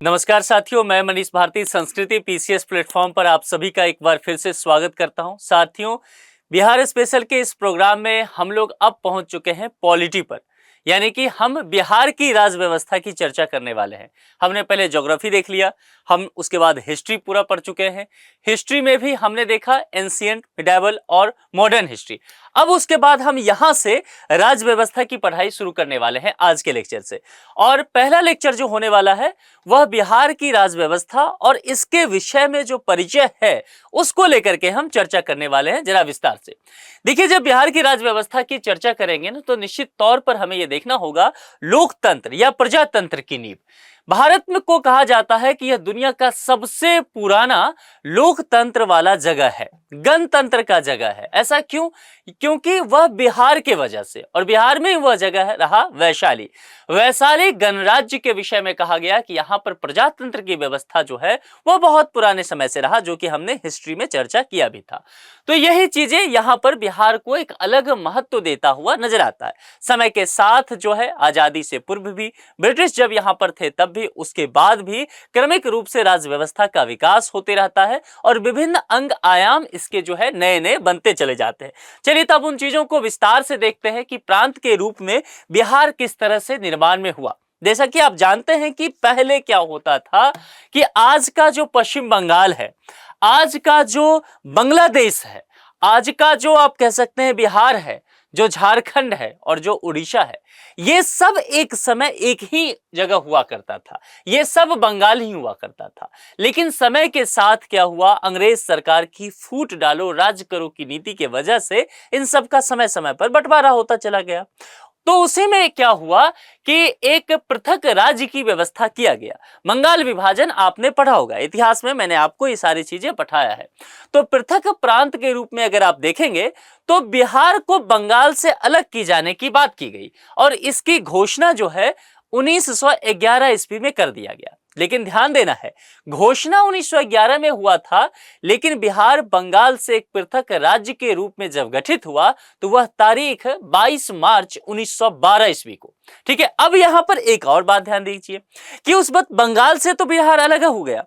नमस्कार साथियों, मैं मनीष भारती संस्कृति पीसीएस प्लेटफॉर्म पर आप सभी का एक बार फिर से स्वागत करता हूं। साथियों, बिहार स्पेशल के इस प्रोग्राम में हम लोग अब पहुंच चुके हैं पॉलिटी पर, यानी कि हम बिहार की राज व्यवस्था की चर्चा करने वाले हैं। हमने पहले ज्योग्राफी देख लिया, हम उसके बाद हिस्ट्री पूरा पढ़ चुके हैं। हिस्ट्री में भी हमने देखा एंशिएंट, मिडाइवल और मॉडर्न हिस्ट्री। अब उसके बाद हम यहाँ से राज व्यवस्था की पढ़ाई शुरू करने वाले हैं आज के लेक्चर से। और पहला लेक्चर जो होने वाला है वह बिहार की राज व्यवस्था और इसके विषय में जो परिचय है उसको लेकर के हम चर्चा करने वाले हैं जरा विस्तार से। देखिए, जब बिहार की राज व्यवस्था की चर्चा करेंगे ना, तो निश्चित तौर पर हमें यह देखना होगा लोकतंत्र या प्रजातंत्र की नींव। भारत में को कहा जाता है कि यह दुनिया का सबसे पुराना लोकतंत्र वाला जगह है, गणतंत्र का जगह है। ऐसा क्यों? क्योंकि वह बिहार के वजह से, और बिहार में वह जगह रहा वैशाली। वैशाली गणराज्य के विषय में कहा गया कि यहाँ पर प्रजातंत्र की व्यवस्था जो है वह बहुत पुराने समय से रहा, जो कि हमने हिस्ट्री में चर्चा किया भी था। तो यही चीजें यहाँ पर बिहार को एक अलग महत्व देता हुआ नजर आता है। समय के साथ जो है, आजादी से पूर्व भी, ब्रिटिश जब यहाँ पर थे तब भी, उसके बाद भी क्रमिक रूप से राज व्यवस्था का विकास होते रहता है और विभिन्न अंग आयाम इसके जो है नए नए बनते चले जाते हैं। चलिए तब उन चीजों को विस्तार से देखते हैं कि प्रांत के रूप में बिहार किस तरह से निर्माण में हुआ। जैसा कि आप जानते हैं कि पहले क्या होता था कि आज का जो पश्चिम बंगाल है, आज का जो बांग्लादेश है, आज का जो आप कह सकते हैं बिहार है, जो झारखंड है और जो उड़ीसा है, ये सब एक समय एक ही जगह हुआ करता था, ये सब बंगाल ही हुआ करता था। लेकिन समय के साथ क्या हुआ, अंग्रेज सरकार की फूट डालो राज करो की नीति के वजह से इन सब का समय समय पर बंटवारा होता चला गया। तो उसी में क्या हुआ कि एक पृथक राज्य की व्यवस्था किया गया। बंगाल विभाजन आपने पढ़ा होगा, इतिहास में मैंने आपको ये सारी चीजें पढ़ाया है। तो पृथक प्रांत के रूप में अगर आप देखेंगे तो बिहार को बंगाल से अलग की जाने की बात की गई और इसकी घोषणा जो है 1911 ईस्वी में कर दिया गया। लेकिन ध्यान देना है, घोषणा 1911 में हुआ था, लेकिन बिहार बंगाल से एक पृथक राज्य के रूप में जब गठित हुआ तो वह तारीख 22 मार्च 1912 ईस्वी को। ठीक है, अब यहां पर एक और बात ध्यान दीजिए कि उस वक्त बंगाल से तो बिहार अलग हो गया,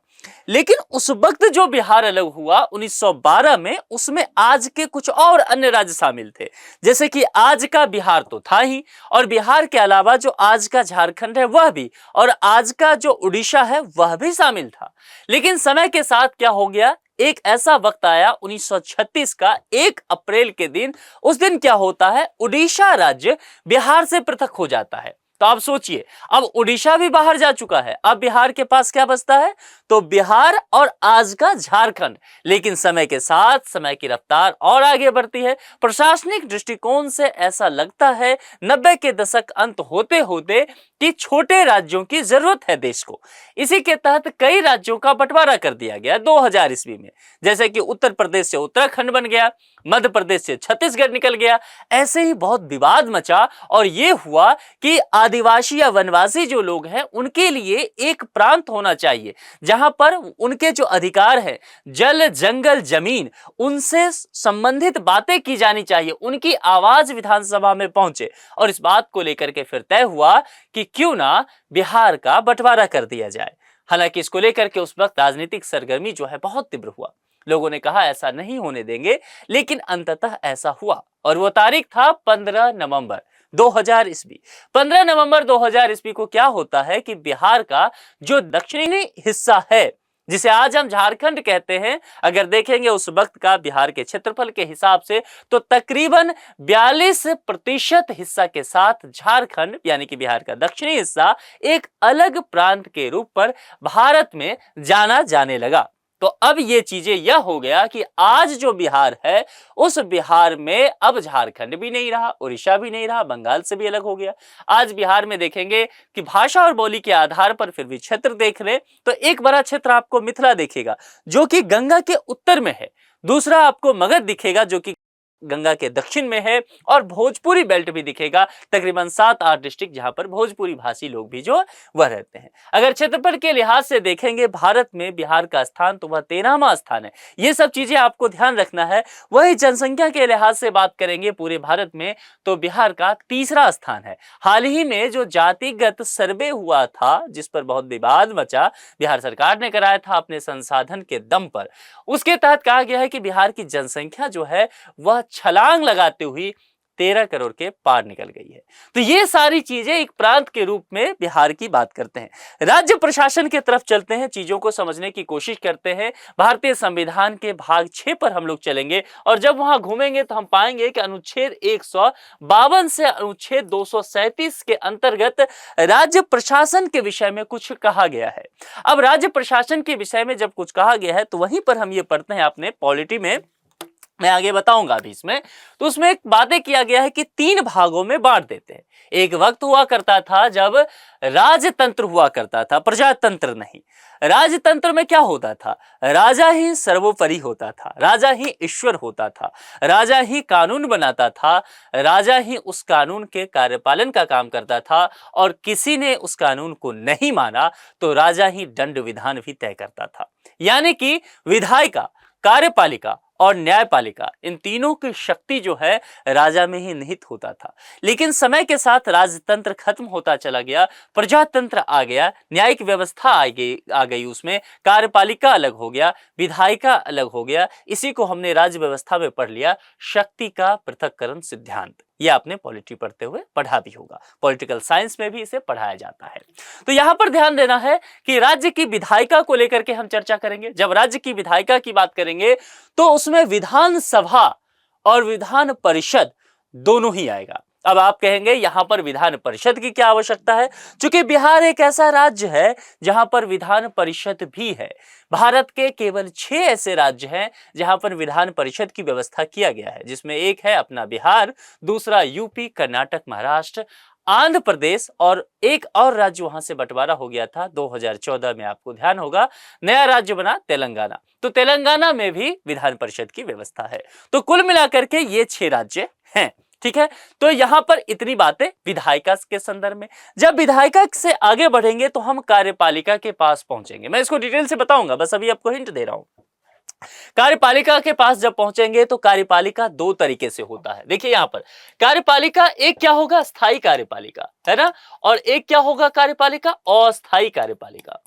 लेकिन उस वक्त जो बिहार अलग हुआ 1912 में, उसमें आज के कुछ और अन्य राज्य शामिल थे। जैसे कि आज का बिहार तो था ही, और बिहार के अलावा जो आज का झारखंड है वह भी, और आज का जो उड़ीसा है वह भी शामिल था। लेकिन समय के साथ क्या हो गया, एक ऐसा वक्त आया 1936 का 1 अप्रैल के दिन। उस दिन क्या होता है, उड़ीसा राज्य बिहार से पृथक हो जाता है। तो आप सोचिए, अब उड़ीसा भी बाहर जा चुका है, अब बिहार के पास क्या बचता है, तो बिहार और आज का झारखंड। लेकिन समय के साथ समय की रफ्तार और आगे बढ़ती है। प्रशासनिक दृष्टिकोण से ऐसा लगता है 90 के दशक अंत होते होते कि छोटे राज्यों की जरूरत है देश को। इसी के तहत कई राज्यों का बंटवारा कर दिया गया 2000 ईस्वी में। जैसे कि उत्तर प्रदेश से उत्तराखंड बन गया, मध्य प्रदेश से छत्तीसगढ़ निकल गया। ऐसे ही बहुत विवाद मचा और यह हुआ कि आदिवासी या वनवासी जो लोग हैं उनके लिए एक प्रांत होना चाहिए जहां पर उनके जो अधिकार है, जल, जंगल, जमीन, उनसे संबंधित बातें की जानी चाहिए, उनकी आवाज विधानसभा में पहुंचे। और इस बात को लेकर के फिर तय हुआ कि क्यों ना बिहार का बंटवारा कर दिया जाए। हालांकि इसको लेकर के उस वक्त राजनीतिक सरगर्मी जो है बहुत तीव्र हुआ। लोगों ने कहा ऐसा नहीं होने देंगे, लेकिन अंततः ऐसा हुआ और वो तारीख था 15 नवंबर 2000 ईस्वी। 15 नवंबर 2000 ईस्वी को क्या होता है कि बिहार का जो दक्षिणी हिस्सा है, जिसे आज हम झारखंड कहते हैं, अगर देखेंगे उस वक्त का बिहार के क्षेत्रफल के हिसाब से तो तकरीबन 42% हिस्सा के साथ झारखंड यानी कि बिहार का दक्षिणी हिस्सा एक अलग प्रांत के रूप पर भारत में जाना जाने लगा। तो अब ये चीजें यह हो गया कि आज जो बिहार है उस बिहार में अब झारखंड भी नहीं रहा, उड़ीसा भी नहीं रहा, बंगाल से भी अलग हो गया। आज बिहार में देखेंगे कि भाषा और बोली के आधार पर फिर भी क्षेत्र देख ले तो एक बड़ा क्षेत्र आपको मिथिला दिखेगा जो कि गंगा के उत्तर में है, दूसरा आपको मगध दिखेगा जो कि गंगा के दक्षिण में है और भोजपुरी बेल्ट भी दिखेगा, तकरीबन 7-8 डिस्ट्रिक्ट जहां पर भोजपुरी भाषी लोग भी जो वह रहते हैं। अगर क्षेत्रफल के लिहाज से देखेंगे भारत में बिहार का स्थान तो वह 13वां स्थान है। ये सब चीजें आपको ध्यान रखना है। वही जनसंख्या के लिहाज से बात करेंगे पूरे भारत में तो बिहार का 3रा स्थान है। हाल ही में जो जातिगत सर्वे हुआ था जिस पर बहुत विवाद मचा, बिहार सरकार ने कराया था अपने संसाधन के दम पर, उसके तहत कहा गया है कि बिहार की जनसंख्या जो है वह छलांग लगाते हुए 13 करोड़ के पार निकल गई है। तो ये सारी चीजें एक प्रांत के रूप में बिहार की बात करते हैं। राज्य प्रशासन की तरफ चलते हैं, चीजों को समझने की कोशिश करते हैं। भारतीय संविधान के भाग 6 पर हम लोग चलेंगे और जब वहां घूमेंगे तो हम पाएंगे कि अनुच्छेद 152 से अनुच्छेद 237 के अंतर्गत राज्य प्रशासन के विषय में कुछ कहा गया है। अब राज्य प्रशासन के विषय में जब कुछ कहा गया है तो वहीं पर हम ये पढ़ते हैं अपने पॉलिटी में, मैं आगे बताऊंगा अभी इसमें। तो उसमें एक बातें किया गया है कि 3 भागों में बांट देते हैं। एक वक्त हुआ करता था जब राजतंत्र हुआ करता था, प्रजातंत्र नहीं। राजतंत्र में क्या होता था? राजा ही सर्वोपरि होता था, राजा ही ईश्वर होता था, राजा ही कानून बनाता था, राजा ही उस कानून के कार्यपालन का काम करता था और किसी ने उस कानून को नहीं माना तो राजा ही दंड विधान भी तय करता था। यानी कि विधायिका, कार्यपालिका और न्यायपालिका, इन तीनों की शक्ति जो है राजा में ही निहित होता था। लेकिन समय के साथ राजतंत्र खत्म होता चला गया, प्रजातंत्र आ गया, न्यायिक व्यवस्था आ गई उसमें, कार्यपालिका अलग हो गया, विधायिका अलग हो गया। इसी को हमने राज्य व्यवस्था में पढ़ लिया, शक्ति का पृथक्करण सिद्धांत। ये आपने पॉलिटी पढ़ते हुए पढ़ा भी होगा, पॉलिटिकल साइंस में भी इसे पढ़ाया जाता है। तो यहां पर ध्यान देना है कि राज्य की विधायिका को लेकर के हम चर्चा करेंगे। जब राज्य की विधायिका की बात करेंगे तो उसमें विधानसभा और विधान परिषद दोनों ही आएगा। अब आप कहेंगे यहां पर विधान परिषद की क्या आवश्यकता है? क्योंकि बिहार एक ऐसा राज्य है जहां पर विधान परिषद भी है। भारत के केवल 6 ऐसे राज्य हैं जहां पर विधान परिषद की व्यवस्था किया गया है, जिसमें एक है अपना बिहार, दूसरा यूपी, कर्नाटक, महाराष्ट्र, आंध्र प्रदेश और एक और राज्य वहां से बंटवारा हो गया था 2014 में, आपको ध्यान होगा, नया राज्य बना तेलंगाना। तो तेलंगाना में भी विधान परिषद की व्यवस्था है। तो कुल मिलाकर के ये 6 राज्य हैं। ठीक है, तो यहां पर इतनी बातें विधायिका के संदर्भ में। जब विधायिका से आगे बढ़ेंगे तो हम कार्यपालिका के पास पहुंचेंगे। मैं इसको डिटेल से बताऊंगा, बस अभी आपको हिंट दे रहा हूं। कार्यपालिका के पास जब पहुंचेंगे तो कार्यपालिका 2 तरीके से होता है। देखिए यहां पर कार्यपालिका, एक क्या होगा? स्थायी कार्यपालिका, है ना, और एक क्या होगा? कार्यपालिका अस्थायी कार्यपालिका।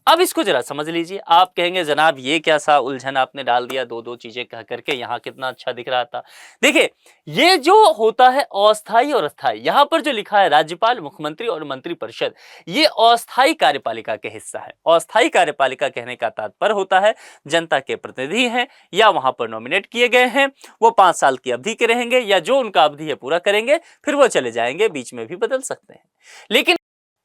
अब इसको जरा समझ लीजिए। आप कहेंगे जनाब ये क्या सा उलझन आपने डाल दिया, 2-2 चीजें कह करके, यहाँ कितना अच्छा दिख रहा था। देखिए ये जो होता है अस्थायी और अस्थायी, यहाँ पर जो लिखा है राज्यपाल, मुख्यमंत्री और मंत्रिपरिषद, ये अस्थायी कार्यपालिका के हिस्सा है। अस्थायी कार्यपालिका कहने का तात्पर्य होता है जनता के प्रतिनिधि हैं या वहां पर नॉमिनेट किए गए हैं, वो 5 साल की अवधि के रहेंगे या जो उनका अवधि है पूरा करेंगे, फिर वो चले जाएंगे, बीच में भी बदल सकते हैं। लेकिन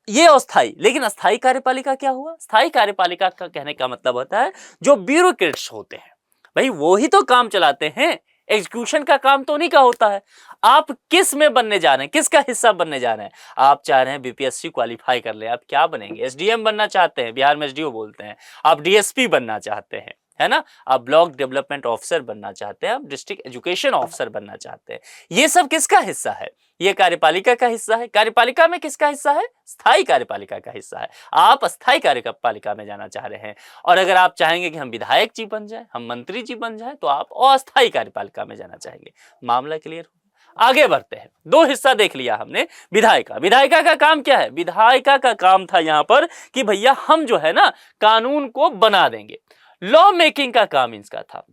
ये अस्थायी, लेकिन अस्थायी कार्यपालिका क्या हुआ? स्थायी कार्यपालिका का कहने का मतलब होता है जो ब्यूरोक्रेट्स होते हैं, भाई वो ही तो काम चलाते हैं, एग्जीक्यूशन का काम तो उन्हीं का होता है। आप किस में बनने जा रहे हैं, किसका हिस्सा बनने जा रहे हैं? आप चाह रहे हैं बीपीएससी क्वालिफाई कर ले, आप क्या बनेंगे? एसडीएम बनना चाहते हैं, बिहार में एसडीओ बोलते हैं। आप डीएसपी बनना चाहते हैं, है ना, आप ब्लॉक डेवलपमेंट ऑफिसर बनना चाहते हैं, आप डिस्ट्रिक्ट एजुकेशन ऑफिसर बनना चाहते हैं। ये सब किसका हिस्सा है? ये कार्यपालिका का हिस्सा है। कार्यपालिका में किसका हिस्सा है? स्थायी कार्यपालिका का हिस्सा है। आप अस्थायी कार्यपालिका में जाना चाह रहे हैं। और अगर आप चाहेंगे कि हम विधायक जी बन जाए, हम मंत्री जी बन जाए, तो आप अस्थायी कार्यपालिका में जाना चाहेंगे। मामला क्लियर हो? आगे बढ़ते हैं। 2 हिस्सा देख लिया हमने। विधायिका, विधायिका का काम क्या है? विधायिका का काम था यहाँ पर कि भैया हम जो है ना कानून को बना देंगे, लॉ मेकिंग का काम इसका था,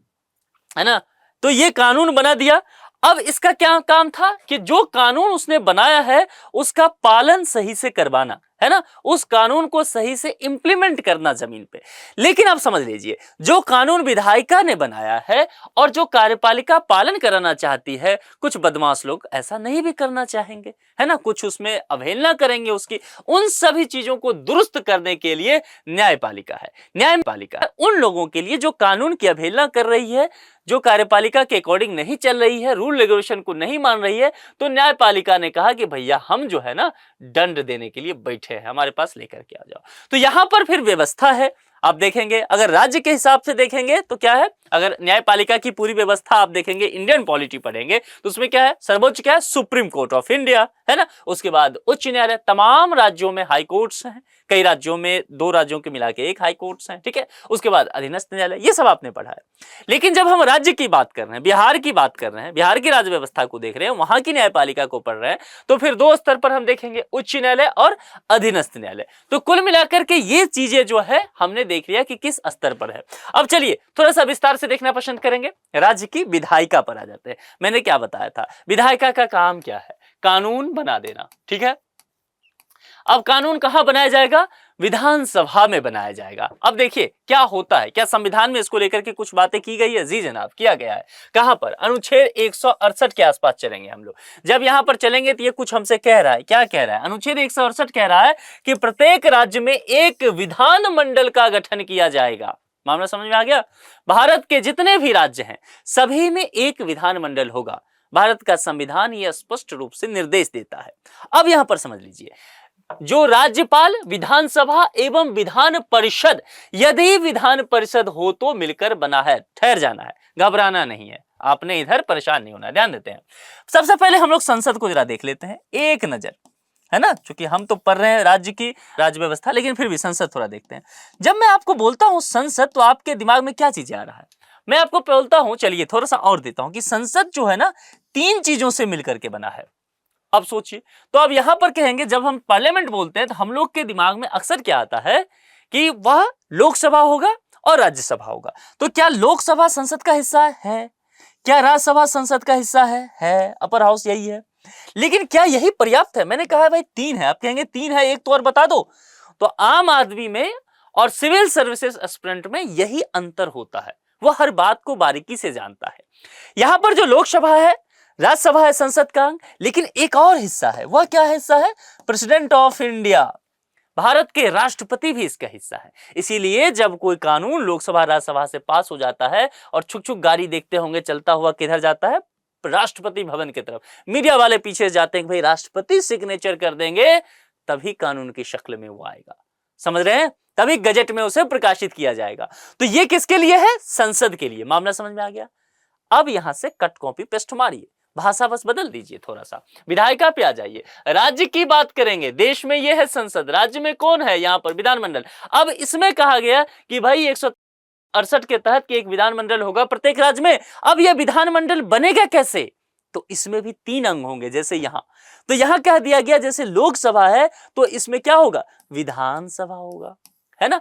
है ना। तो ये कानून बना दिया। अब इसका क्या काम था कि जो कानून उसने बनाया है उसका पालन सही से करवाना, है ना, उस कानून को सही से इंप्लीमेंट करना जमीन पे। लेकिन आप समझ लीजिए जो कानून विधायिका ने बनाया है और जो कार्यपालिका पालन कराना चाहती है, कुछ बदमाश लोग ऐसा नहीं भी करना चाहेंगे, है ना, कुछ उसमें अवहेलना करेंगे उसकी। उन सभी चीजों को दुरुस्त करने के लिए न्यायपालिका है। न्यायपालिका उन लोगों के लिए जो कानून की अवहेलना कर रही है, जो कार्यपालिका के अकॉर्डिंग नहीं चल रही है, रूल रेगुलेशन को नहीं मान रही है, तो न्यायपालिका ने कहा कि भैया हम जो है ना दंड देने के लिए बैठे हैं, हमारे पास लेकर के आ जाओ। तो यहां पर फिर व्यवस्था है। आप देखेंगे अगर राज्य के हिसाब से देखेंगे तो क्या है, अगर न्यायपालिका की पूरी व्यवस्था आप देखेंगे, इंडियन पॉलिटी पढ़ेंगे तो उसमें क्या है, सर्वोच्च क्या है, सुप्रीम कोर्ट ऑफ इंडिया, है ना। उसके बाद उच्च न्यायालय, तमाम राज्यों में हाई कोर्ट्स हैं, कई राज्यों में 2 राज्यों के मिला के 1 हाई कोर्ट्स हैं, ठीक है। उसके बाद अधीनस्थ न्यायालय, ये सब आपने पढ़ा है। लेकिन जब हम राज्य की बात कर रहे हैं, बिहार की बात कर रहे हैं, बिहार की राज्य व्यवस्था को देख रहे हैं, वहां की न्यायपालिका को पढ़ रहे हैं, तो फिर 2 स्तर पर हम देखेंगे, उच्च न्यायालय और अधीनस्थ न्यायालय। तो कुल मिलाकर के ये चीजें जो है हमने देख लिया कि किस स्तर पर है। अब चलिए थोड़ा सा विस्तार से देखना पसंद करेंगे, राज्य की विधायिका पर आ जाते हैं। मैंने क्या बताया था, विधायिका का काम क्या है, कानून बना देना, ठीक है। अब कानून कहां बनाया जाएगा, विधानसभा में बनाया जाएगा। अब देखिए क्या होता है, क्या संविधान में इसको लेकर के कुछ बातें की गई है, जी जनाब किया गया है। कहां पर, अनुच्छेद 168 के आसपास चलेंगे हम लोग। जब यहां पर चलेंगे तो ये कुछ हमसे कह रहा है, क्या कह रहा है, अनुच्छेद 168 कह रहा है कि प्रत्येक राज्य में एक विधानमंडल का गठन किया जाएगा। मामला समझ में आ गया। भारत के जितने भी राज्य हैं सभी में एक विधानमंडल होगा। भारत का संविधान यह स्पष्ट रूप से निर्देश देता है। अब यहां पर समझ लीजिए, जो राज्यपाल, विधानसभा एवं विधान परिषद, यदि विधान परिषद हो तो मिलकर बना है, ठहर जाना है, घबराना नहीं है, आपने इधर परेशान नहीं होना, ध्यान देते हैं। सबसे पहले हम लोग संसद को जरा देख लेते हैं एक नजर, है ना, क्योंकि हम तो पढ़ रहे हैं राज्य की राज्य व्यवस्था, लेकिन फिर भी संसद थोड़ा देखते हैं। जब मैं आपको बोलता हूं संसद तो आपके दिमाग में क्या चीजें आ रहा है, मैं आपको बोलता हूं, चलिए थोड़ा सा और देता हूं कि संसद जो है ना 3 चीजों से मिलकर के बना है। अब सोचिए, तो अब यहां पर कहेंगे, जब हम पार्लियामेंट बोलते हैं तो हम लोग के दिमाग में अक्सर क्या आता है कि वह लोकसभा होगा और राज्यसभा होगा। तो क्या लोकसभा संसद का हिस्सा है? क्या राज्यसभा संसद का हिस्सा है, अपर हाउस यही है। लेकिन क्या यही पर्याप्त है? मैंने कहा है भाई 3 है, आप कहेंगे 3 है, एक तो और बता दो। तो आम आदमी में और सिविल सर्विसेज एस्पिरेंट में यही अंतर होता है, वह हर बात को बारीकी से जानता है। यहां पर जो लोकसभा है, राज्यसभा है संसद का अंग, लेकिन एक और हिस्सा है, वह क्या हिस्सा है, प्रेसिडेंट ऑफ इंडिया, भारत के राष्ट्रपति भी इसका हिस्सा है। इसीलिए जब कोई कानून लोकसभा राज्यसभा से पास हो जाता है और छुक छुक गाड़ी देखते होंगे चलता हुआ किधर जाता है, राष्ट्रपति भवन की तरफ, मीडिया वाले पीछे जाते हैं कि भाई राष्ट्रपति सिग्नेचर कर देंगे तभी कानून की शक्ल में वो आएगा, समझ रहे हैं, तभी गजट में उसे प्रकाशित किया जाएगा। तो ये किसके लिए है, संसद के लिए। मामला समझ में आ गया। अब यहां से कट कॉपी पेस्ट मारिए, भाषा बस बदल दीजिए थोड़ा सा, विधायिका पे आ जाइए। राज्य की बात करेंगे, देश में यह है संसद, राज्य में कौन है, यहां पर विधानमंडल। अब इसमें कहा गया कि भाई 168 के तहत कि एक विधानमंडल होगा प्रत्येक राज्य में। अब यह विधानमंडल बनेगा कैसे, तो इसमें भी 3 अंग होंगे, जैसे यहां। तो यहां कह दिया गया जैसे लोकसभा है तो इसमें क्या होगा, विधानसभा होगा, है ना।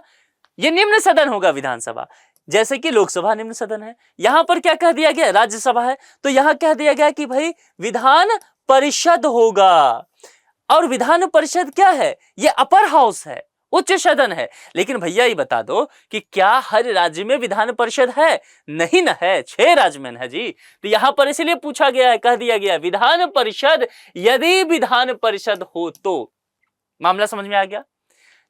यह निम्न सदन होगा विधानसभा, जैसे कि लोकसभा निम्न सदन है। यहां पर क्या कह दिया गया, राज्यसभा है, तो यहां कह दिया गया कि भाई विधान परिषद होगा। और विधान परिषद क्या है, यह अपर हाउस है, उच्च सदन है। लेकिन भैया ये बता दो कि क्या हर राज्य में विधान परिषद है, नहीं ना है, 6 राज्य में है जी। तो यहां पर इसलिए पूछा गया है, कह दिया गया विधान परिषद, यदि विधान परिषद हो तो। मामला समझ में आ गया।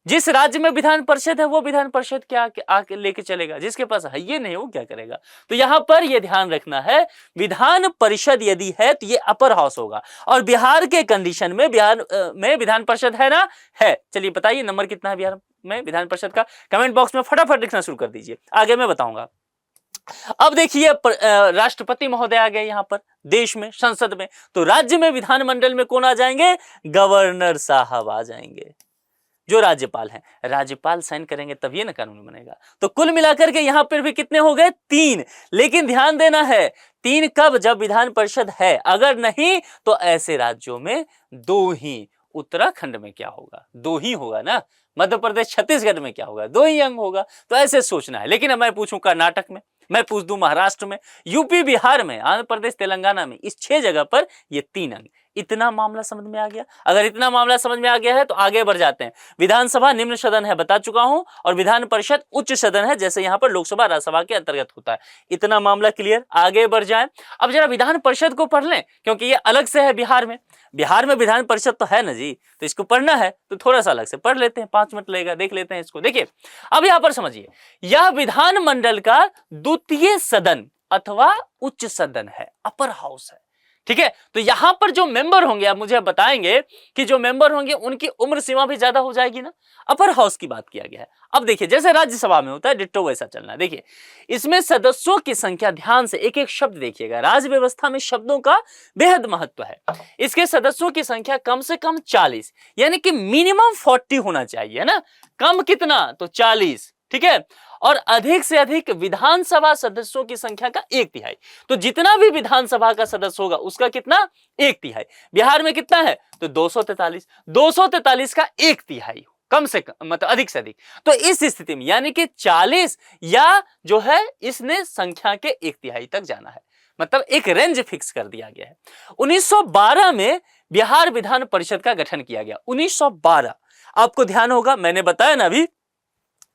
जिस राज्य में विधान परिषद है वो विधान परिषद क्या आके लेके चलेगा, जिसके पास है ये नहीं वो क्या करेगा। तो यहां पर ये ध्यान रखना है, विधान परिषद यदि है तो ये अपर हाउस होगा। और बिहार के कंडीशन में, बिहार में विधान परिषद है ना, है। चलिए बताइए नंबर कितना है बिहार में विधान परिषद का, कमेंट बॉक्स में फटाफट लिखना शुरू कर दीजिए, आगे मैं बताऊंगा। अब देखिए राष्ट्रपति महोदय आ गए यहां पर देश में, संसद में। तो राज्य में विधानमंडल में कौन आ जाएंगे, गवर्नर साहब आ जाएंगे, जो राज्यपाल हैं। राज्यपाल साइन करेंगे तभी ना कानून बनेगा। तो कुल मिलाकर के यहां पर भी कितने हो गए, 3। लेकिन ध्यान देना है 3 कब, जब विधान परिषद है, अगर नहीं तो ऐसे राज्यों में 2 ही। उत्तराखंड में क्या होगा, 2 ही होगा ना। मध्य प्रदेश छत्तीसगढ़ में क्या होगा, 2 ही अंग होगा। तो ऐसे सोचना है। लेकिन अब मैं पूछूं कर्नाटक में, मैं पूछ दूं महाराष्ट्र में, यूपी बिहार में, आंध्र प्रदेश तेलंगाना में, इस 6 जगह पर ये 3 अंग। इतना मामला समझ में आ गया। अगर इतना मामला समझ में आ गया है तो आगे बढ़ जाते हैं। विधानसभा निम्न सदन है, बता चुका हूं, और विधान परिषद उच्च सदन है, जैसे यहां पर लोकसभा राज्यसभा के अंतर्गत होता है। इतना मामला क्लियर, आगे बढ़ जाए। अब जरा विधान परिषद को पढ़ लें, क्योंकि ये अलग से है बिहार में। बिहार में विधान परिषद तो है ना जी, तो इसको पढ़ना है तो थोड़ा सा अलग से पढ़ लेते हैं, 5 मिनट लगेगा, देख लेते हैं इसको। देखिए अब यहां पर समझिए, यह विधानमंडल का द्वितीय सदन अथवा उच्च सदन है, अपर हाउस है। ठीक है, तो यहां पर जो मेंबर होंगे, आप मुझे बताएंगे कि जो मेंबर होंगे उनकी उम्र सीमा भी ज्यादा हो जाएगी ना। अपर हाउस की बात किया गया है। अब देखिए जैसे राज्यसभा में होता है डिट्टो वैसा चलना है। देखिए इसमें सदस्यों की संख्या, ध्यान से एक एक शब्द देखिएगा, राज्य व्यवस्था में शब्दों का बेहद महत्व है। इसके सदस्यों की संख्या कम से कम 40, यानी कि मिनिमम 40 होना चाहिए ना। कम कितना, तो 40, ठीक है। और अधिक से अधिक विधानसभा सदस्यों की संख्या का 1/3। तो जितना भी विधानसभा का सदस्य होगा उसका कितना, 1/3। बिहार में कितना है, तो 243, 243 का 1/3, कम से कम मतलब अधिक से अधिक। तो इस स्थिति में यानी कि 40 या जो है इसने संख्या के 1/3 तक जाना है, मतलब एक रेंज फिक्स कर दिया गया है। 1912 में बिहार विधान परिषद का गठन किया गया। 1912, आपको ध्यान होगा मैंने बताया ना अभी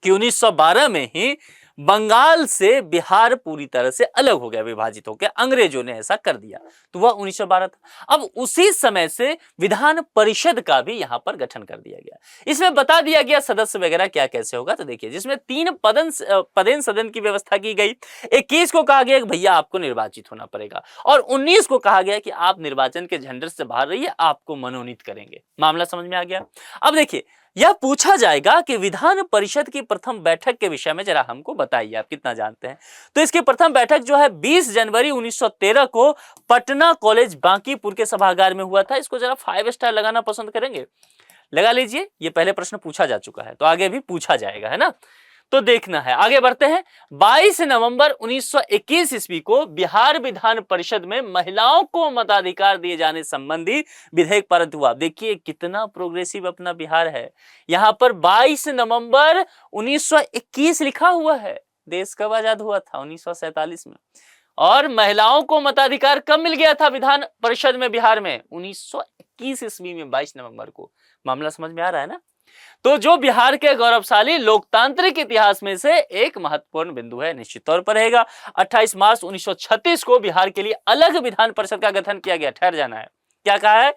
कि 1912 में ही बंगाल से बिहार पूरी तरह से अलग हो गया, विभाजित हो गया, अंग्रेजों ने ऐसा कर दिया, तो वह 1912 था। अब उसी समय से विधान परिषद का भी यहां पर गठन कर दिया गया। इसमें बता दिया गया सदस्य वगैरह क्या कैसे होगा, तो देखिए जिसमें 3 पदेन सदन की व्यवस्था की गई। 21 को कहा गया कि भैया आपको निर्वाचित होना पड़ेगा, और 19 को कहा गया कि आप निर्वाचन के झंझट से बाहर रहिए, आपको मनोनीत करेंगे। मामला समझ में आ गया। अब देखिए यह पूछा जाएगा कि विधान परिषद की प्रथम बैठक के विषय में जरा हमको बताइए, आप कितना जानते हैं। तो इसकी प्रथम बैठक जो है 20 जनवरी 1913 को पटना कॉलेज बांकीपुर के सभागार में हुआ था। इसको जरा 5 स्टार लगाना पसंद करेंगे, लगा लीजिए। ये पहले प्रश्न पूछा जा चुका है, तो आगे भी पूछा जाएगा, है ना, तो देखना है। आगे बढ़ते हैं। 22 नवंबर 1921 ईस्वी को बिहार विधान परिषद में महिलाओं को मताधिकार दिए जाने संबंधी विधेयक पारित हुआ। देखिए कितना प्रोग्रेसिव अपना बिहार है। यहां पर 22 नवंबर 1921 लिखा हुआ है। देश कब आजाद हुआ था, 1947 में। और महिलाओं को मताधिकार कब मिल गया था विधान परिषद में बिहार में, 1921 ईस्वी में 22 नवंबर को। मामला समझ में आ रहा है ना। तो जो बिहार के गौरवशाली लोकतांत्रिक इतिहास में से एक महत्वपूर्ण बिंदु है, निश्चित तौर पर रहेगा। 28 मार्च 1936 को बिहार के लिए अलग विधान परिषद का गठन किया गया। ठहर जाना है, क्या कहा है,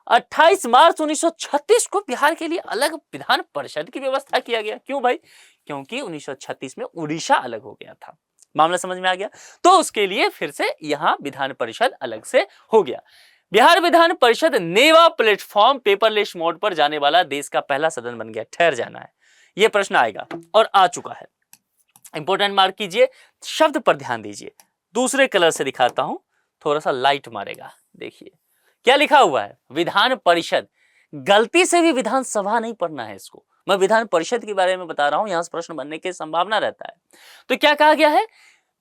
28 मार्च 1936 को बिहार के लिए अलग विधान परिषद की व्यवस्था किया गया। क्यों भाई, क्योंकि 1936 में उड़ीसा अलग हो गया था। मामला समझ में आ गया। तो उसके लिए फिर से यहां विधान परिषद अलग से हो गया। बिहार विधान परिषद नेवा प्लेटफॉर्म पेपरलेस मोड पर जाने वाला देश का पहला सदन बन गया। ठहर जाना है, यह प्रश्न आएगा और आ चुका है। इंपॉर्टेंट मार्क कीजिए, शब्द पर ध्यान दीजिए। दूसरे कलर से दिखाता हूं, थोड़ा सा लाइट मारेगा। देखिए क्या लिखा हुआ है, विधान परिषद। गलती से भी विधानसभा नहीं पढ़ना है इसको, मैं विधान परिषद के बारे में बता रहा हूं, यहां से प्रश्न बनने की संभावना रहता है। तो क्या कहा गया है,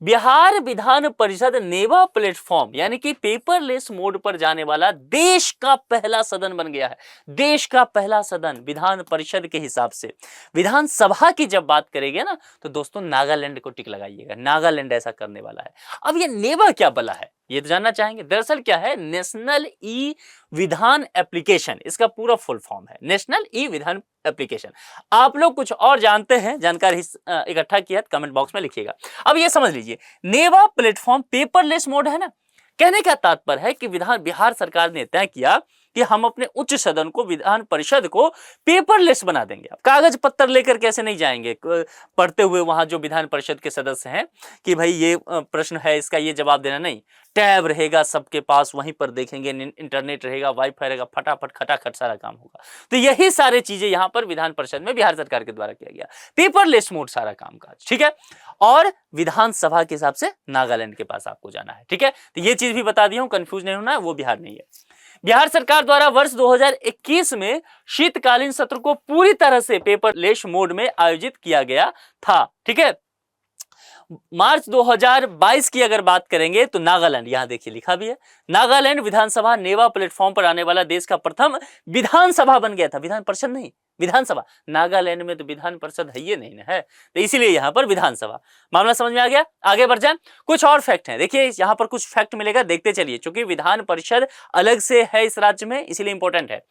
बिहार विधान परिषद नेवा प्लेटफॉर्म यानी कि पेपरलेस मोड पर जाने वाला देश का पहला सदन बन गया है। देश का पहला सदन विधान परिषद के हिसाब से। विधानसभा की जब बात करेंगे ना, तो दोस्तों नागालैंड को टिक लगाइएगा, नागालैंड ऐसा करने वाला है। अब ये नेवा क्या बला है, ये तो जानना चाहेंगे। दरअसल क्या है, नेशनल ई विधान एप्लीकेशन, इसका पूरा फुल फॉर्म है नेशनल ई विधान एप्लीकेशन। आप लोग कुछ और जानते हैं, जानकारी इकट्ठा किया, कमेंट बॉक्स में लिखिएगा। अब ये समझ लीजिए, नेवा प्लेटफॉर्म पेपरलेस मोड है ना। कहने का तात्पर्य है कि बिहार सरकार ने तय किया कि हम अपने उच्च सदन को, विधान परिषद को पेपरलेस बना देंगे। अब कागज पत्तर लेकर कैसे नहीं जाएंगे पढ़ते हुए वहां जो विधान परिषद के सदस्य हैं कि भाई ये प्रश्न है, इसका ये जवाब देना। नहीं, टैब रहेगा सबके पास, वहीं पर देखेंगे, इंटरनेट रहेगा, वाईफाई रहेगा, फटाफट खटाखट सारा काम होगा। तो यही सारी चीजें यहाँ पर विधान परिषद में बिहार सरकार के द्वारा किया गया, पेपरलेस मोड सारा काम काज, ठीक है। और विधानसभा के हिसाब से नागालैंड के पास आपको जाना है, ठीक है। तो ये चीज भी बता दिया हूं, कंफ्यूज नहीं होना, वो बिहार नहीं है। बिहार सरकार द्वारा वर्ष 2021 में शीतकालीन सत्र को पूरी तरह से पेपरलेस मोड में आयोजित किया गया था, ठीक है। मार्च 2022 की अगर बात करेंगे तो नागालैंड, यहां देखिए लिखा भी है, नागालैंड विधानसभा नेवा प्लेटफॉर्म पर आने वाला देश का प्रथम विधानसभा बन गया था। विधान परिषद नहीं, विधानसभा। नागालैंड में तो विधान परिषद है ये नहीं ना, है, तो इसीलिए यहां पर विधानसभा। मामला समझ में आ गया। आगे बढ़ जाए, कुछ और फैक्ट हैं। देखिए यहां पर कुछ फैक्ट मिलेगा, देखते चलिए, क्योंकि विधान परिषद अलग से है इस राज्य में, इसीलिए इंपॉर्टेंट है।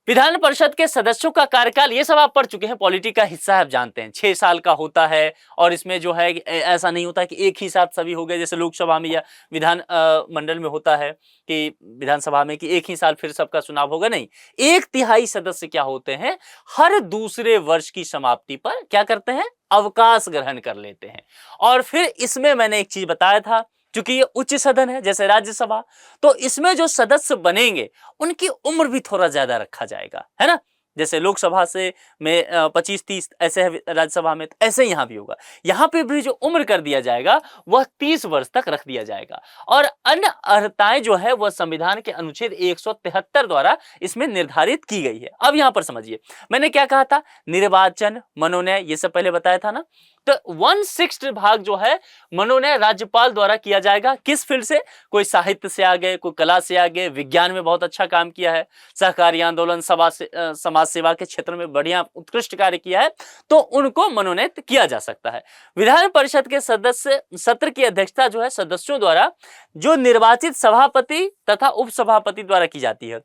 विधान परिषद के सदस्यों का कार्यकाल, ये सब आप पढ़ चुके हैं, पॉलिटी का हिस्सा है, आप जानते हैं, 6 साल का होता है। और इसमें जो है ऐसा नहीं होता कि एक ही साथ सभी हो गए, जैसे लोकसभा में या विधान मंडल में होता है कि विधानसभा में कि एक ही साल फिर सबका चुनाव होगा। नहीं, 1/3 सदस्य क्या होते हैं, हर दूसरे वर्ष की समाप्ति पर क्या करते हैं, अवकाश ग्रहण कर लेते हैं। और फिर इसमें मैंने एक चीज बताया था क्योंकि ये उच्च सदन है जैसे राज्यसभा, तो इसमें जो सदस्य बनेंगे उनकी उम्र भी थोड़ा ज्यादा रखा जाएगा, है ना। जैसे लोकसभा से में 25-30 ऐसे है, राज्यसभा में तो ऐसे यहाँ भी होगा। यहाँ पे भी जो उम्र कर दिया जाएगा वह 30 वर्ष तक रख दिया जाएगा। और अन्य अर्हताएं जो है वह संविधान के अनुच्छेद 173 द्वारा इसमें निर्धारित की गई है। अब यहाँ पर समझिए मैंने क्या कहा था, निर्वाचन, मनोनयन, ये सब पहले बताया था ना। तो 1/6 भाग जो है मनोनयन राज्यपाल द्वारा किया जाएगा। किस फील्ड से, कोई साहित्य से आ गए, कोई कला से आ गए, विज्ञान में बहुत अच्छा काम किया है, सहकारी आंदोलन, समाज सेवा के क्षेत्र में बढ़िया उत्कृष्ट कार्य किया है, तो उनको मनोनीत किया जा सकता है। विधान परिषद के सदस्य सत्र की अध्यक्षता जो है सदस्यों द्वारा जो निर्वाचित सभापति तथा उपसभापति द्वारा की जाती है।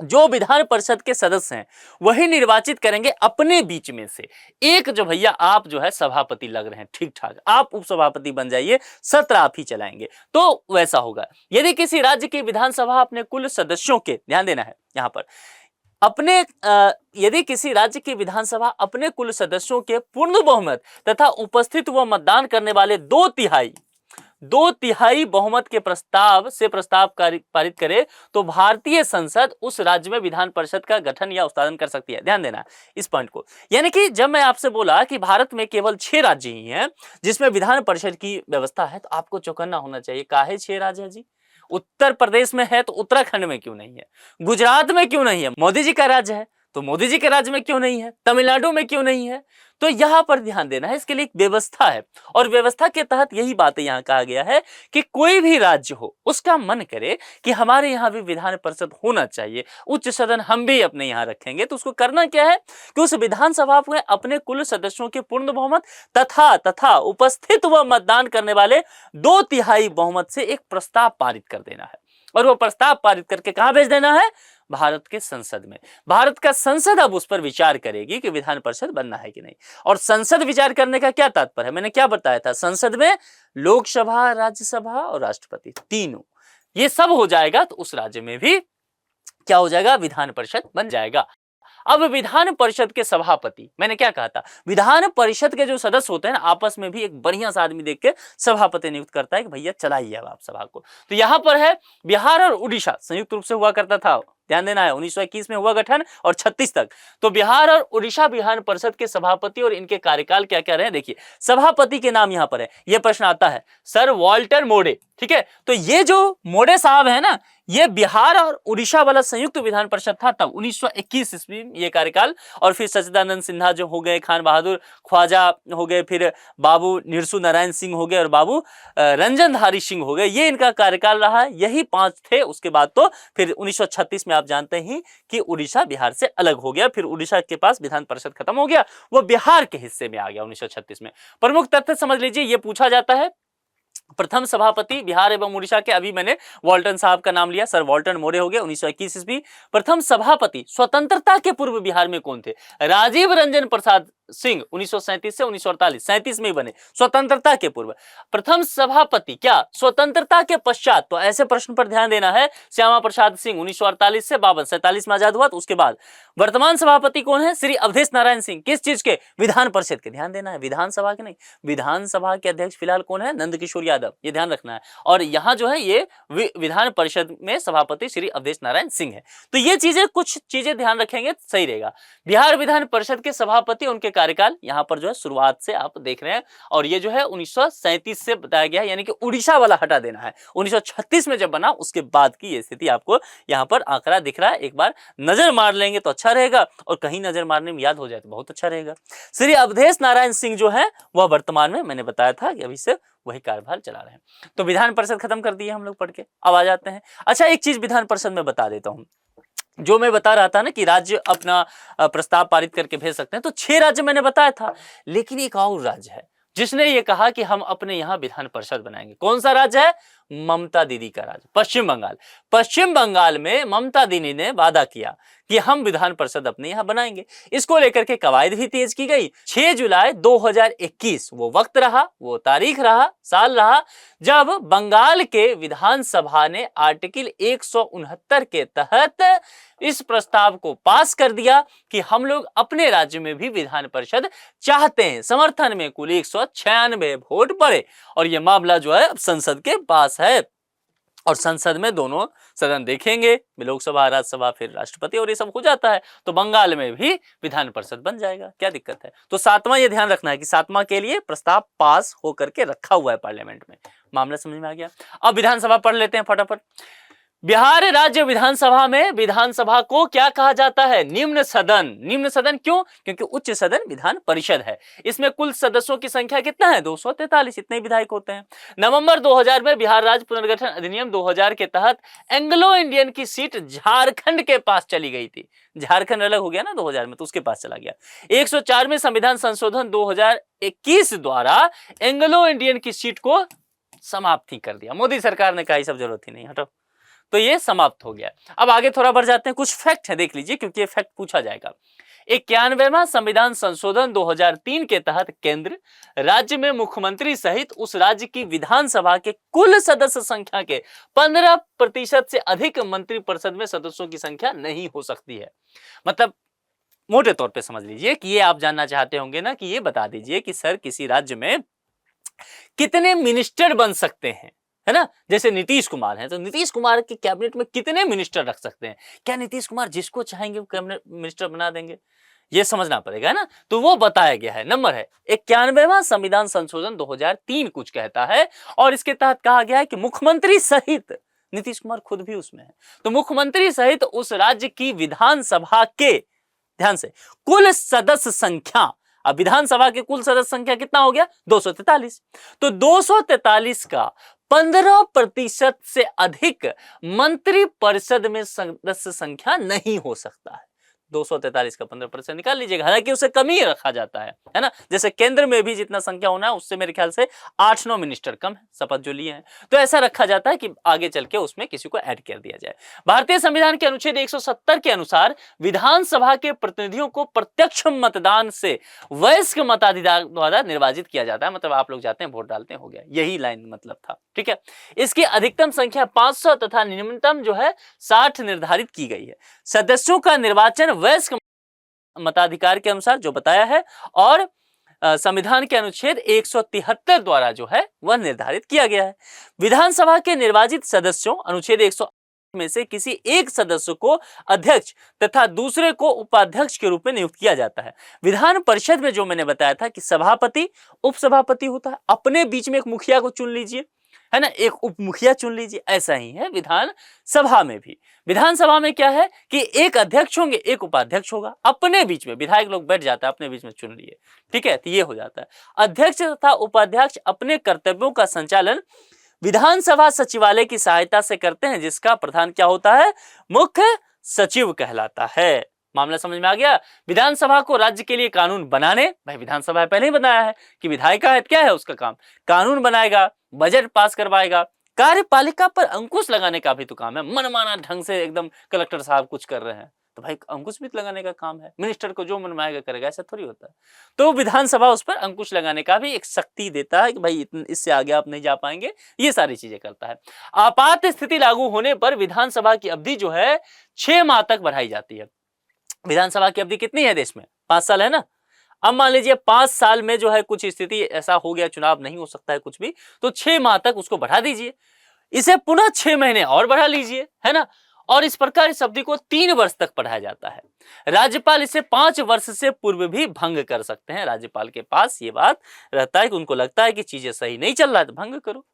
जो विधान परिषद के सदस्य हैं वही निर्वाचित करेंगे अपने बीच में से एक। जो भैया आप जो है सभापति लग रहे हैं, ठीक ठाक, आप उपसभापति बन जाइए, सत्र आप ही चलाएंगे, तो वैसा होगा। यदि किसी राज्य की विधानसभा अपने कुल सदस्यों के, ध्यान देना है यहां पर, अपने यदि किसी राज्य की विधानसभा अपने कुल सदस्यों के पूर्ण बहुमत तथा उपस्थित व मतदान करने वाले 2/3 बहुमत के प्रस्ताव से प्रस्ताव पारित करे तो भारतीय संसद उस राज्य में विधान परिषद का गठन या उत्पादन कर सकती है। ध्यान देना इस पॉइंट को। यानी कि जब मैं आपसे बोला कि भारत में केवल 6 राज्य ही हैं जिसमें विधान परिषद की व्यवस्था है, तो आपको चौकन्ना होना चाहिए। काहे 6 राज्य है जी? उत्तर प्रदेश में है तो उत्तराखंड में क्यों नहीं है? गुजरात में क्यों नहीं है? मोदी जी का राज्य है तो मोदी जी के राज्य में क्यों नहीं है? तमिलनाडु में क्यों नहीं है? तो यहां पर ध्यान देना है, इसके लिए एक व्यवस्था है और व्यवस्था के तहत यही बातें यहां कहा गया है कि कोई भी राज्य हो उसका मन करे कि हमारे यहां भी विधान परिषद होना चाहिए, उच्च सदन हम भी अपने यहां रखेंगे, तो उसको करना क्या है कि उस विधानसभा में अपने कुल सदस्यों के पूर्ण बहुमत तथा उपस्थित व मतदान करने वाले 2/3 बहुमत से एक प्रस्ताव पारित कर देना है। और वो प्रस्ताव पारित करके कहां भेज देना है? भारत के संसद में। भारत का संसद अब उस पर विचार करेगी कि विधान परिषद बनना है कि नहीं। और संसद विचार करने का क्या तात्पर्य है? मैंने क्या बताया था, संसद में लोकसभा, राज्यसभा और राष्ट्रपति तीनों, ये सब हो जाएगा तो उस राज्य में भी क्या हो जाएगा? विधान परिषद बन जाएगा। अब विधान परिषद के सभापति, मैंने क्या कहा था, विधान परिषद के जो सदस्य होते हैं ना, आपस में भी एक बढ़िया सा आदमी देख के सभापति नियुक्त करता है कि भैया चलाइए अब आप सभा को। तो यहां पर है बिहार और उड़ीसा संयुक्त रूप से हुआ करता था, ध्यान देना है, 1921 में हुआ गठन और 36 तक। तो बिहार और उड़ीसा विधान परिषद के सभापति और इनके कार्यकाल क्या क्या रहे, देखिए। सभापति के नाम यहां पर है, यह प्रश्न आता है, सर वाल्टर मोडे, ठीक है। तो ये जो मोडे साहब है ना, ये बिहार और उड़ीसा वाला संयुक्त विधान परिषद था तब 1921 ईस्वी में ये कार्यकाल। और फिर सच्चिदानंद सिन्हा जो हो गए, खान बहादुर ख्वाजा हो गए, फिर बाबू निरसू नारायण सिंह हो गए और बाबू रंजनधारी सिंह हो गए, ये इनका कार्यकाल रहा। यही 5 थे। उसके बाद तो फिर 1936 में आप जानते हैं कि उड़ीसा बिहार से अलग हो गया, फिर उड़ीसा के पास विधान परिषद खत्म हो गया, वो बिहार के हिस्से में आ गया 1936 में। प्रमुख तथ्य समझ लीजिए, ये पूछा जाता है प्रथम सभापति बिहार एवं उड़ीसा के, अभी मैंने वाल्टन साहब का नाम लिया, सर वाल्टन मोरे हो गए 1921 ईस्वी। प्रथम सभापति स्वतंत्रता के पूर्व बिहार में कौन थे? राजीव रंजन प्रसाद सिंह 1937 से 1948, 37 में ही बने, स्वतंत्रता के पूर्व। प्रथम सभापति क्या स्वतंत्रता के पश्चात? तो ऐसे प्रश्न पर ध्यान देना है। श्यामा प्रसाद सिंह 1948 से 52, 47 में आजाद हुआ। तो उसके बाद वर्तमान सभापति कौन है? श्री अवधेश नारायण सिंह। किस चीज के? विधान परिषद के। ध्यान देना है, विधानसभा के नहीं। विधानसभा के अध्यक्ष फिलहाल कौन है? नंदकिशोर यादव, ये ध्यान रखना है। और यहां जो है ये विधान परिषद में सभापति श्री अवधेश नारायण सिंह है। तो ये चीजें, कुछ चीजें ध्यान रखेंगे सही रहेगा। बिहार विधान परिषद के सभापति, उनके कार्यकाल यहां पर जो है शुरुआत से आप देख रहे हैं। और ये जो है 1937 से बताया गया है, यानी कि उड़ीसा वाला हटा देना है। 1936 में जब बना उसके बाद की ये स्थिति आपको यहां पर आंकड़ा दिख रहा है। एक बार नजर मार लेंगे तो अच्छा रहेगा, और कहीं नजर मारने में याद हो जाए तो बहुत अच्छा रहेगा। श्री अवधेश नारायण सिंह जो है वह वर्तमान में, मैंने बताया था कि अभी से वही कार्यभार चला रहे हैं। तो विधान परिषद खत्म कर दी है हम लोग पढ़ के। अब आ जाते हैं, अच्छा एक चीज विधान परिषद में बता देता हूं, जो मैं बता रहा था ना कि राज्य अपना प्रस्ताव पारित करके भेज सकते हैं, तो 6 राज्य मैंने बताया था। लेकिन एक और राज्य है जिसने ये कहा कि हम अपने यहां विधान परिषद बनाएंगे। कौन सा राज्य है? ममता दीदी का राज, पश्चिम बंगाल। पश्चिम बंगाल में ममता दीदी ने वादा किया कि हम विधान परिषद अपने यहां बनाएंगे। इसको लेकर के कवायद भी तेज की गई। 6 जुलाई 2021 वो वक्त रहा, वो तारीख रहा, साल रहा जब बंगाल के विधानसभा ने आर्टिकल 169 के तहत इस प्रस्ताव को पास कर दिया कि हम लोग अपने राज्य में भी विधान परिषद चाहते हैं। समर्थन में कुल 196 वोट पड़े और यह मामला जो है अब संसद के पास है और संसद में दोनों सदन देखेंगे, लोकसभा, राज्यसभा, फिर राष्ट्रपति और ये सब हो जाता है तो बंगाल में भी विधान परिषद बन जाएगा। क्या दिक्कत है? तो 7वां ये ध्यान रखना है कि 7वां के लिए प्रस्ताव पास होकर के रखा हुआ है पार्लियामेंट में। मामला समझ में आ गया? अब विधानसभा पढ़ लेते हैं फटाफट। बिहार राज्य विधानसभा में विधानसभा को क्या कहा जाता है? निम्न सदन। निम्न सदन क्यों? क्योंकि उच्च सदन विधान परिषद है। इसमें कुल सदस्यों की संख्या कितना है? 243, इतने विधायक होते हैं। नवंबर 2000 में बिहार राज्य पुनर्गठन अधिनियम 2000 के तहत एंग्लो इंडियन की सीट झारखंड के पास चली गई थी। झारखंड अलग हो गया ना 2000 में, तो उसके पास चला गया। 104 में संविधान संशोधन 2021 द्वारा एंग्लो इंडियन की सीट को समाप्त ही कर दिया। मोदी सरकार ने कहा सब जरूरत ही नहीं, हटो, तो ये समाप्त हो गया। अब आगे थोड़ा बढ़ जाते हैं, कुछ फैक्ट है देख लीजिए क्योंकि ये फैक्ट पूछा जाएगा। 91वां संविधान संशोधन 2003 के तहत केंद्र राज्य में मुख्यमंत्री सहित उस राज्य की विधानसभा के कुल सदस्य संख्या के 15% से अधिक मंत्रिपरिषद में सदस्यों की संख्या नहीं हो सकती है। मतलब मोटे तौर पे समझ लीजिए कि ये आप जानना चाहते होंगे ना कि ये बता दीजिए कि सर किसी राज्य में कितने मिनिस्टर बन सकते हैं, है ना? जैसे नीतीश कुमार हैं तो नीतीश कुमार के कैबिनेट में कितने मिनिस्टर रख सकते हैं? क्या नीतीश कुमार जिसको चाहेंगे वो कैबिनेट मिनिस्टर बना देंगे? ये समझना पड़ेगा, है ना? तो वो बताया गया है। नंबर है 91वां संविधान संशोधन 2003 कुछ कहता है और इसके तहत कहा गया है कि मुख्यमंत्री सहित, नीतीश कुमार खुद भी उसमें है, तो मुख्यमंत्री सहित उस राज्य की विधानसभा के, ध्यान से, कुल सदस्य संख्या, अब विधानसभा के कुल सदस्य संख्या कितना हो गया? 243। तो 243 का 15% से अधिक मंत्रिपरिषद में सदस्य संख्या नहीं हो सकता है। 243 का 15% निकाल लीजिएगा, हालांकि उसे कम ही रखा जाता है ना? जैसे केंद्र में भी जितना संख्या होना है उससे मेरे ख्याल से 8-9 मिनिस्टर कम है, शपथ जो लिए हैं, तो ऐसा रखा जाता है कि आगे चल के उसमें किसी को ऐड कर दिया जाए। भारतीय संविधान के अनुच्छेद 170 के अनुसार विधानसभा के प्रतिनिधियों को प्रत्यक्ष मतदान से वयस्क मताधिकार द्वारा निर्वाचित किया जाता है। मतलब आप लोग जाते हैं वोट डालते हैं, हो गया, यही लाइन मतलब था, ठीक है। इसकी अधिकतम संख्या 500 तथा न्यूनतम जो है 60 निर्धारित की गई है। सदस्यों का निर्वाचन वयस्क मताधिकार के अनुसार जो बताया है और संविधान के अनुच्छेद 173 द्वारा जो है वह निर्धारित किया गया है। विधानसभा के निर्वाचित सदस्यों अनुच्छेद 100 में से किसी एक सदस्य को अध्यक्ष तथा दूसरे को उपाध्यक्ष के रूप में नियुक्त किया जाता है। विधान परिषद में जो मैंने बताया था कि सभापति, उपसभापति होता है, अपने बीच में एक मुखिया को चुन लीजिए, है ना, एक उप मुखिया चुन लीजिए, ऐसा ही है विधान सभा में भी। विधानसभा में क्या है कि एक अध्यक्ष होंगे, एक उपाध्यक्ष होगा, अपने बीच में विधायक लोग बैठ जाता है, अपने बीच में चुन लिए, ठीक है, तो ये हो जाता है। अध्यक्ष तथा उपाध्यक्ष अपने कर्तव्यों का संचालन विधानसभा सचिवालय की सहायता से करते हैं, जिसका प्रधान क्या होता है? मुख्य सचिव कहलाता है। मामला समझ में आ गया? विधानसभा को राज्य के लिए कानून बनाने, भाई विधानसभा पहले ही बनाया है कि विधायक का क्या है उसका काम, कानून बनाएगा, बजट पास करवाएगा, कार्यपालिका पर अंकुश लगाने का भी तो काम है। मनमाना ढंग से एकदम कलेक्टर साहब कुछ कर रहे हैं तो भाई अंकुश भी लगाने का काम है, मिनिस्टर को जो मनमाएगा करेगा, ऐसा थोड़ी होता है। तो विधानसभा उस पर अंकुश लगाने का भी एक शक्ति देता है कि भाई इससे आगे आप नहीं जा पाएंगे, ये सारी चीजें करता है। आपात स्थिति लागू होने पर विधानसभा की अवधि जो है 6 माह तक बढ़ाई जाती है। विधानसभा की अवधि कितनी है देश में? 5 साल है ना। अब मान लीजिए 5 साल में जो है कुछ स्थिति ऐसा हो गया, चुनाव नहीं हो सकता है कुछ भी, तो 6 माह तक उसको बढ़ा दीजिए, इसे पुनः 6 महीने और बढ़ा लीजिए, है ना। और इस प्रकार इस अवधि को 3 वर्ष तक बढ़ाया जाता है। राज्यपाल इसे 5 वर्ष से पूर्व भी भंग कर सकते हैं। राज्यपाल के पास ये बात रहता है कि उनको लगता है कि चीजें सही नहीं चल रहा है तो भंग करो।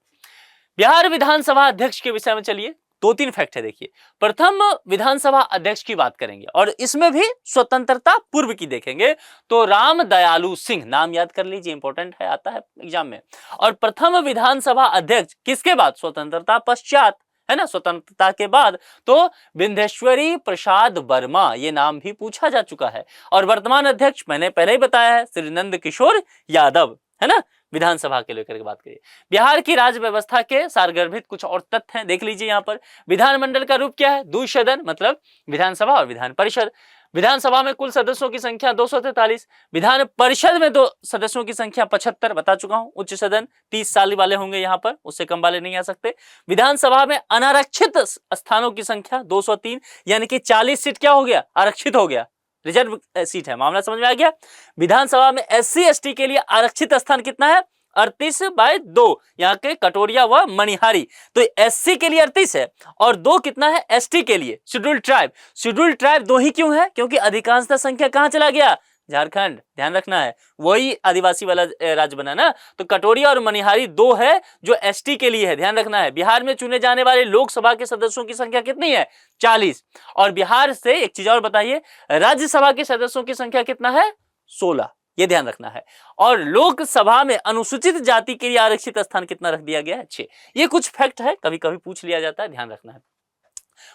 बिहार विधानसभा अध्यक्ष के विषय में चलिए 2-3 फैक्ट है, देखिए। प्रथम विधानसभा अध्यक्ष की बात करेंगे और इसमें भी स्वतंत्रता पूर्व की देखेंगे तो राम दयालु सिंह, नाम याद कर लीजिए, इंपॉर्टेंट है, आता है एग्जाम में। और प्रथम विधानसभा अध्यक्ष किसके बाद? स्वतंत्रता पश्चात, है ना, स्वतंत्रता के बाद तो विंध्येश्वरी प्रसाद वर्मा, ये नाम भी पूछा जा चुका है। और वर्तमान अध्यक्ष मैंने पहले ही बताया है, श्री नंद किशोर यादव, है ना। विधानसभा के लेकर के बात करिए। बिहार की राज्य व्यवस्था के सारगर्भित कुछ और तथ्य हैं, देख लीजिए यहाँ पर। विधानमंडल का रूप क्या है? द्विसदन, मतलब विधानसभा और विधान परिषद। विधानसभा में कुल सदस्यों की संख्या 243, विधान परिषद में दो सदस्यों की संख्या 75, बता चुका हूं। उच्च सदन 30 साल वाले होंगे यहाँ पर, उससे कम वाले नहीं आ सकते। विधानसभा में अनारक्षित स्थानों की संख्या 203, यानी कि 40 सीट क्या हो गया? आरक्षित हो गया, रिजर्व सीट है। मामला समझ में आ गया। विधानसभा में SC ST के लिए आरक्षित स्थान कितना है? 38/2, यहाँ के कटोरिया व मणिहारी। तो SC के लिए 38 है और 2 कितना है? ST के लिए, शेड्यूल्ड ट्राइब। शेड्यूल्ड ट्राइब 2 ही क्यों है? क्योंकि अधिकांशतः संख्या कहां चला गया? झारखंड, ध्यान रखना है, वही आदिवासी वाला राज्य बना ना। तो कटोरिया और मणिहारी 2 है जो ST के लिए है, ध्यान रखना है। बिहार में चुने जाने वाले लोकसभा के सदस्यों की संख्या कितनी है? 40। और बिहार से एक चीज और बताइए, राज्यसभा के सदस्यों की संख्या कितना है? 16, ये ध्यान रखना है। और लोकसभा में अनुसूचित जाति के लिए आरक्षित स्थान कितना रख दिया गया है? 6। ये कुछ फैक्ट है, कभी कभी पूछ लिया जाता है, ध्यान रखना है।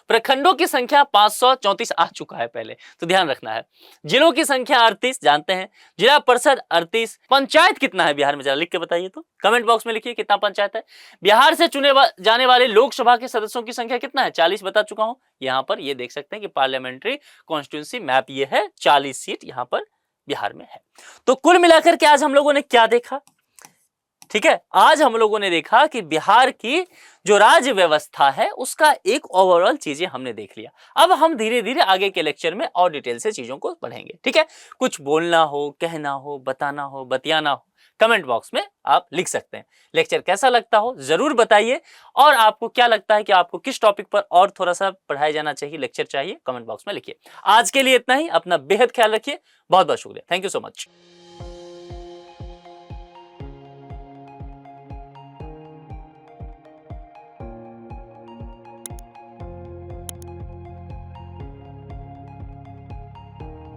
प्रखंडों की संख्या 534 आ चुका है पहले, तो ध्यान रखना है। जिलों की संख्या 38 जानते हैं, जिला परिषद 38। पंचायत कितना है बिहार में? जरा लिख के बताइए तो, कमेंट बॉक्स में लिखिए कितना पंचायत है। बिहार से चुने जाने वाले लोकसभा के सदस्यों की संख्या कितना है? 40, बता चुका हूं। यहां पर ये देख सकते हैं कि पार्लियामेंट्री कॉन्स्टिट्यूंसी मैप ये है, 40 सीट यहां पर बिहार में है। तो कुल मिलाकर के आज हम लोगों ने क्या देखा? ठीक है, आज हम लोगों ने देखा कि बिहार की जो राज्य व्यवस्था है उसका एक ओवरऑल चीजें हमने देख लिया। अब हम धीरे धीरे आगे के लेक्चर में और डिटेल से चीजों को पढ़ेंगे। ठीक है, कुछ बोलना हो, कहना हो, बताना हो, बतियाना हो, कमेंट बॉक्स में आप लिख सकते हैं। लेक्चर कैसा लगता हो जरूर बताइए, और आपको क्या लगता है कि आपको किस टॉपिक पर और थोड़ा सा पढ़ाया जाना चाहिए, लेक्चर चाहिए, कमेंट बॉक्स में लिखिए। आज के लिए इतना ही, अपना बेहद ख्याल रखिए। बहुत बहुत शुक्रिया, थैंक यू सो मच।